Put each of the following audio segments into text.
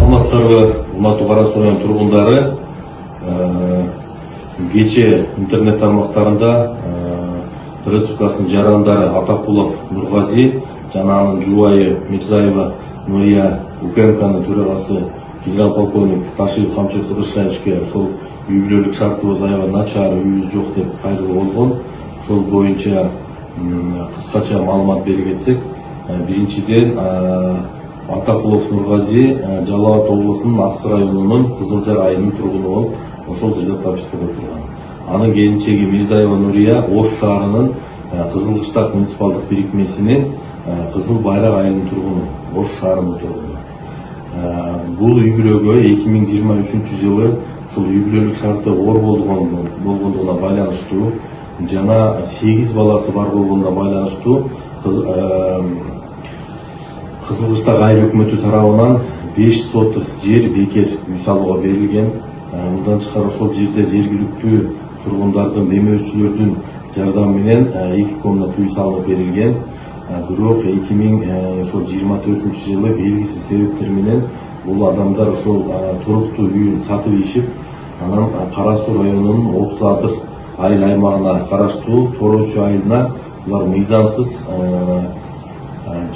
Саламатсыздарбы, урматтуу Кара Суу районунун тургундары. Кече интернет тармактарында республикасынын жарандары Атакулов Нургази жана анын жубайы Мирзаева Нурия УКМКнын төрагасы генерал-полковник Ташиев Камчы Кыдыршаевичке ошол үй бүлөлүк шартыбыз аябай начар, үйүбүз жок деп кайрылуу болгон. Ошол боюнча кыскача маалымат берип кетсек, биринчиден Атакулов Нургази Жалал Абад облусунун Аксы районунун Кызылжар айылынын тургуну болуп, ошол жерде пропискада турган. Анын келинчеги Мирзаева Нурия Ош шаарынын Кызылкыштак муниципалдык бирикмесинин Кызыл Байрак айылынын тургуну, Ош шаарынын тургуну. Бул үй бүлөгө 2023 жылы ушул үй бүлөлүк шарты оор болгондугуна байланыштуу жана 8 баласы бар болгондугуна байланыштуу Кызылкыштак айыл өкмөтү тарабынан 5 соток жер бекер үй салууга берилген. Мындан тышкары ошол жерде жергиликтүү тургундардын, демөөчүлөрдүн жардамы менен 2 комнат үй салынып берилген. Бирок 2024 жылы белгисиз себептер менен бул адамдар ошол туруктуу үйүн сатып ийишип, анан Кара Суу районунун 31 айыл аймагына караштуу Торочу айылына булар мыйзамсыз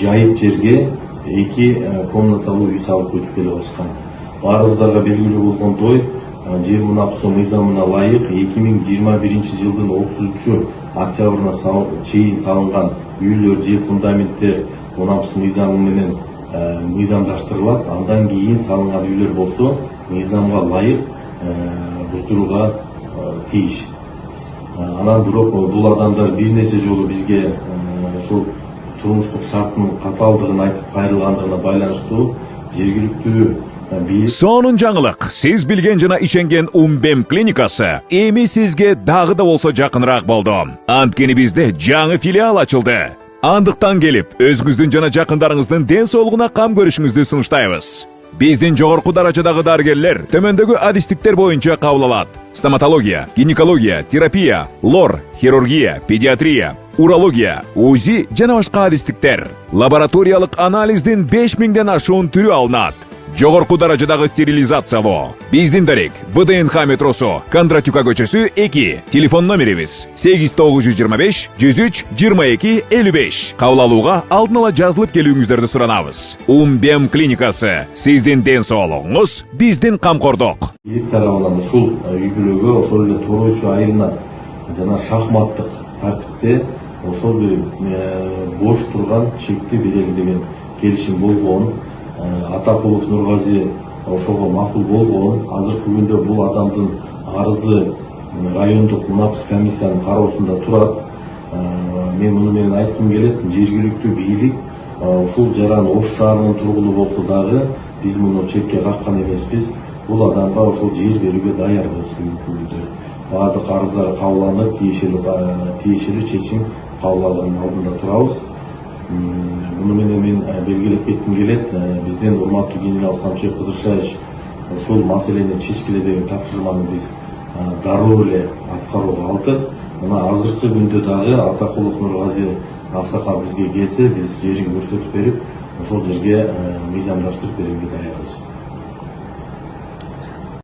жайып жерге 2 комнаталуу үй салып көчүп келе башкан. Баарыбыздарга белгилүү болгондой, жер мунапсо мыйзамына ылайык 2021 жылдын 30 октябрына чейин салынган үйлөр же фундаменттер мунапс мыйзамы менен мыйзамдаштырылат. Андан кийин салынган үйлөр болсо мыйзамга ылайык буздурууга тийиш. Анан бирок бул адамдар бир нече жолу бизге ушул турмуштук шарттын катаалдыгын айтып кайрылгандыгына байланыштуу жергиликтүү Сонун жаңылык. Сиз билген жана ишенген Умбем клиникасы эми сизге дагы да болсо жакыныраак болду. Анткени бизде жаңы филиал ачылды. Андыктан келип, өзүңүздүн жана жакындарыңыздын ден соолугуна кам көрүшүңүздү сунуштайбыз. Биздин жогорку даражадагы дарыгерлер төмөндөгү адистиктер боюнча кабыл алат: стоматология, гинекология, терапия, лор, хирургия, педиатрия, урология, УЗИ жана башка адистиктер. Лабораториялык анализдин 5000ден ашуун түрү алынат. Жогорку даражадагы стерилизациялоо. Биздин дарек ВДНХ метросу, Кондратюка көчөсү 2. Телефон номерибиз 8925 103 22 55. Кабыл алууга алдын ала жазылып келүүңүздөрдү суранабыз. Умбем клиникасы. Сиздин ден соолугуңуз, биздин камкордук. Элек тарабынан ушул үй бүлөгө, ошол эле Торочу айылына жана шахматтык тартипте ошол бир бош турган чекти берели деген келишим болгон. Атакулов Нургази ошого макул болгон. Азыркы күндө бул адамдын арызы райондук мунапс комиссиянын кароосунда турат. Мен муну менен айткым келет, жергиликтүү бийлик ушул жаран Ош шаарынын тургуну болсо дагы биз муну четке каккан эмеспиз. Бул адамга ошол жер берүүгө даярбыз. Баардык арыздар кабылданып, тиешелүү чечим кабыл алгандын алдында турабыз. Муну менен мен белгилеп кетким келет, бизден урматтуу генерал Камчы Кыдыршаевич ушул маселени чечкиле деген тапшырманы биз дароо эле аткарууга алдык. Мына азыркы күндө дагы Атакулов Нургази аксакал бизге келсе, биз жерин көрсөтүп берип, ошол жерге мыйзамдаштырып берүүгө даярбыз.